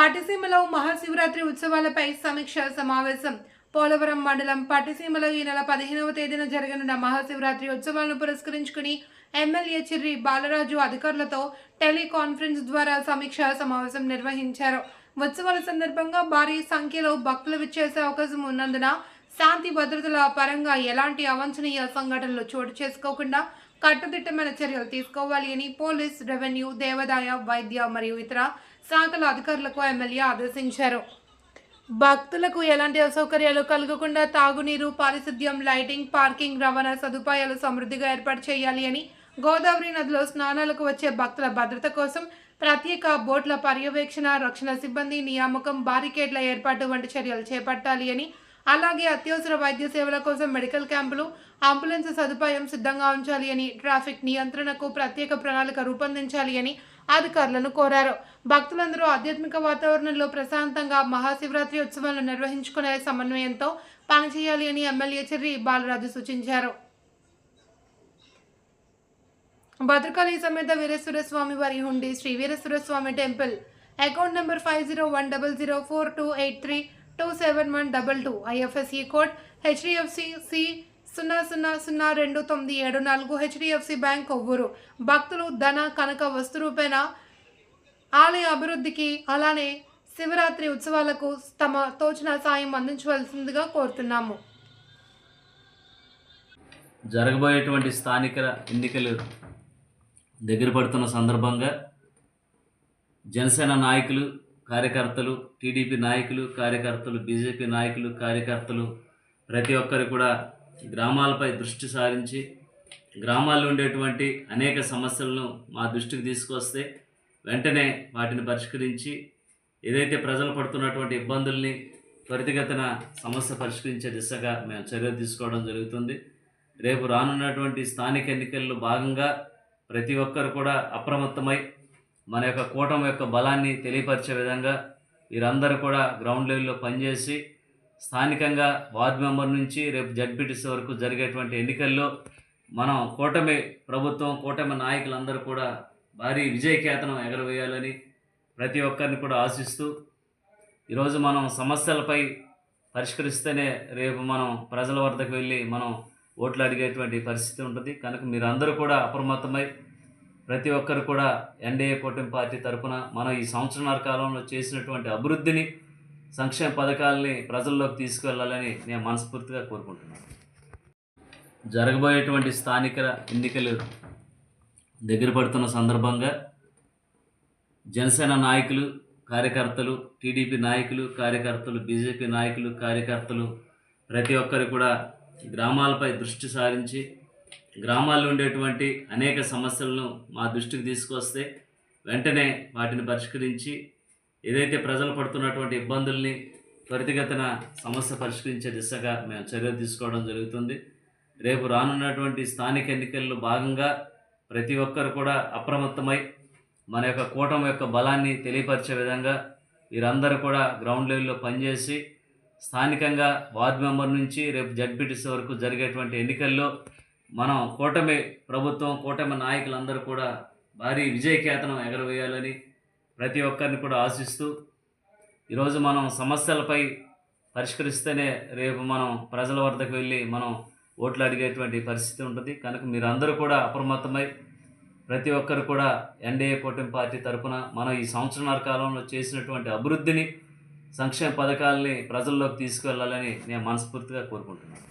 పట్టిసీమలో మహాశివరాత్రి ఉత్సవాలపై సమీక్ష సమావేశం. పోలవరం మండలం పట్టిసీమలో ఈ నెల 15వ తేదీన జరగనున్న మహాశివరాత్రి ఉత్సవాలను పురస్కరించుకుని ఎమ్మెల్యే చిర్రి బాలరాజు అధికారులతో టెలికాన్ఫరెన్స్ ద్వారా సమీక్షా సమావేశం నిర్వహించారు. ఉత్సవాల సందర్భంగా భారీ సంఖ్యలో భక్తులు విచ్చేసే అవకాశం ఉన్నందున శాంతి భద్రతల పరంగా ఎలాంటి అవాంఛనీయ సంఘటనలు చోటు చేసుకోకుండా కట్టుదిట్టమైన చర్యలు తీసుకోవాలి అని పోలీస్, రెవెన్యూ, దేవాదాయ, వైద్య మరియు ఇతర శాఖల అధికారులకు ఎమ్మెల్యే ఆదేశించారు. భక్తులకు ఎలాంటి అసౌకర్యాలు కలగకుండా తాగునీరు, పారిశుద్ధ్యం, లైటింగ్, పార్కింగ్, రవాణా సదుపాయాలు సమృద్ధిగా ఏర్పాటు చేయాలి అని, గోదావరి నదిలో స్నానాలకు వచ్చే భక్తుల భద్రత కోసం ప్రత్యేక బోట్ల పర్యవేక్షణ, రక్షణ సిబ్బంది నియామకం, బారికేడ్ల ఏర్పాటు వంటి చర్యలు చేపట్టాలి అని, అలాగే అత్యవసర వైద్య సేవల కోసం మెడికల్ క్యాంపులు, అంబులెన్స్ సదుపాయం సిద్ధంగా ఉంచాలి అని, ట్రాఫిక్ నియంత్రణకు ప్రత్యేక ప్రణాళిక రూపొందించాలి అని అధికారులను కోరారు. భక్తులందరూ ఆధ్యాత్మిక వాతావరణంలో ప్రశాంతంగా మహాశివరాత్రి ఉత్సవాలను నిర్వహించుకునే సమన్వయంతో పనిచేయాలి అని ఎమ్మెల్యే చిర్రి బాలరాజు సూచించారు. భద్రకాళి సమేత వీరేశ్వర స్వామి వారి హుండీ Sri Veereshwara Swamy temple account number 50100428327122 IFSC code HDFC C 00029774 HDFC bank Kovvur. భక్తులు ధన, కనక, వస్తు రూపేణ ఆలయ అభివృద్ధికి, అలానే శివరాత్రి ఉత్సవాలకు తమ తోచిన సాయం అందించవలసిందిగా కోరుతున్నాము. జరగబోయేటువంటి స్థానిక ఎన్నికలు దగ్గర పడుతున్న సందర్భంగా జనసేన నాయకులు, కార్యకర్తలు, టీడీపీ నాయకులు, కార్యకర్తలు, బీజేపీ నాయకులు, కార్యకర్తలు ప్రతి ఒక్కరు కూడా గ్రామాలపై దృష్టి సారించి గ్రామాల్లో ఉండేటువంటి అనేక సమస్యలను మా దృష్టికి తీసుకొస్తే వెంటనే వాటిని పరిష్కరించి ఏదైతే ప్రజలు పడుతున్నటువంటి ఇబ్బందుల్ని త్వరితగతిన సమస్య పరిష్కరించే దిశగా మేము చర్యలు తీసుకోవడం జరుగుతుంది. రేపు రానున్నటువంటి స్థానిక ఎన్నికల్లో భాగంగా ప్రతి ఒక్కరు కూడా అప్రమత్తమై మన యొక్క కూటమి యొక్క బలాన్ని తెలియపరిచే విధంగా వీరందరూ కూడా గ్రౌండ్ లెవెల్లో పనిచేసి స్థానికంగా వార్డు మెంబర్ నుంచి రేపు జడ్పీటీసీ వరకు జరిగేటువంటి ఎన్నికల్లో మనం కూటమి ప్రభుత్వం, కూటమి నాయకులందరూ కూడా భారీ విజయకేతనం ఎగరవేయాలని ప్రతి ఒక్కరిని కూడా ఆశిస్తూ ఈరోజు మనం సమస్యలపై పరిష్కరిస్తేనే రేపు మనం ప్రజల వద్దకు వెళ్ళి మనం ఓట్లు అడిగేటువంటి పరిస్థితి ఉంటుంది. కనుక మీరందరూ కూడా అప్రమత్తమై ప్రతి ఒక్కరు కూడా ఎన్డీఏ కూటమి పార్టీ తరఫున మనం ఈ సంవత్సరాల కాలంలో చేసినటువంటి అభివృద్ధిని, సంక్షేమ పథకాలని ప్రజల్లోకి తీసుకువెళ్ళాలని నేను మనస్ఫూర్తిగా కోరుకుంటున్నాను. జరగబోయేటువంటి స్థానిక ఎన్నికలు దగ్గర పడుతున్న సందర్భంగా జనసేన నాయకులు, కార్యకర్తలు, టీడీపీ నాయకులు, కార్యకర్తలు, బీజేపీ నాయకులు, కార్యకర్తలు ప్రతి ఒక్కరు కూడా గ్రామాలపై దృష్టి సారించి గ్రామాల్లో ఉండేటువంటి అనేక సమస్యలను మా దృష్టికి తీసుకొస్తే వెంటనే వాటిని పరిష్కరించి ఏదైతే ప్రజలు పడుతున్నటువంటి ఇబ్బందుల్ని త్వరితగతిన సమస్య పరిష్కరించే దిశగా మేము చర్యలు తీసుకోవడం జరుగుతుంది. రేపు రానున్నటువంటి స్థానిక ఎన్నికల్లో భాగంగా ప్రతి ఒక్కరు కూడా అప్రమత్తమై మన యొక్క కూటమి యొక్క బలాన్ని తెలియపరిచే విధంగా వీరందరూ కూడా గ్రౌండ్ లెవెల్లో పనిచేసి స్థానికంగా వార్డు మెంబర్ నుంచి రేపు జడ్పీటీసీ వరకు జరిగేటువంటి ఎన్నికల్లో మనం కూటమి ప్రభుత్వం, కూటమి నాయకులందరూ కూడా భారీ విజయకేతనం ఎగరవేయాలని ప్రతి ఒక్కరిని కూడా ఆశిస్తూ ఈరోజు మనం సమస్యలపై పరిష్కరిస్తేనే రేపు మనం ప్రజల వద్దకు వెళ్ళి మనం ఓట్లు అడిగేటువంటి పరిస్థితి ఉంటుంది. కనుక మీరందరూ కూడా అప్రమత్తమై ప్రతి ఒక్కరు కూడా ఎన్డీఏ కూటమి పార్టీ తరఫున మనం ఈ సంవత్సరాల కాలంలో చేసినటువంటి అభివృద్ధిని, సంక్షేమ పథకాలని ప్రజల్లోకి తీసుకువెళ్ళాలని నేను మనస్ఫూర్తిగా కోరుకుంటున్నాను.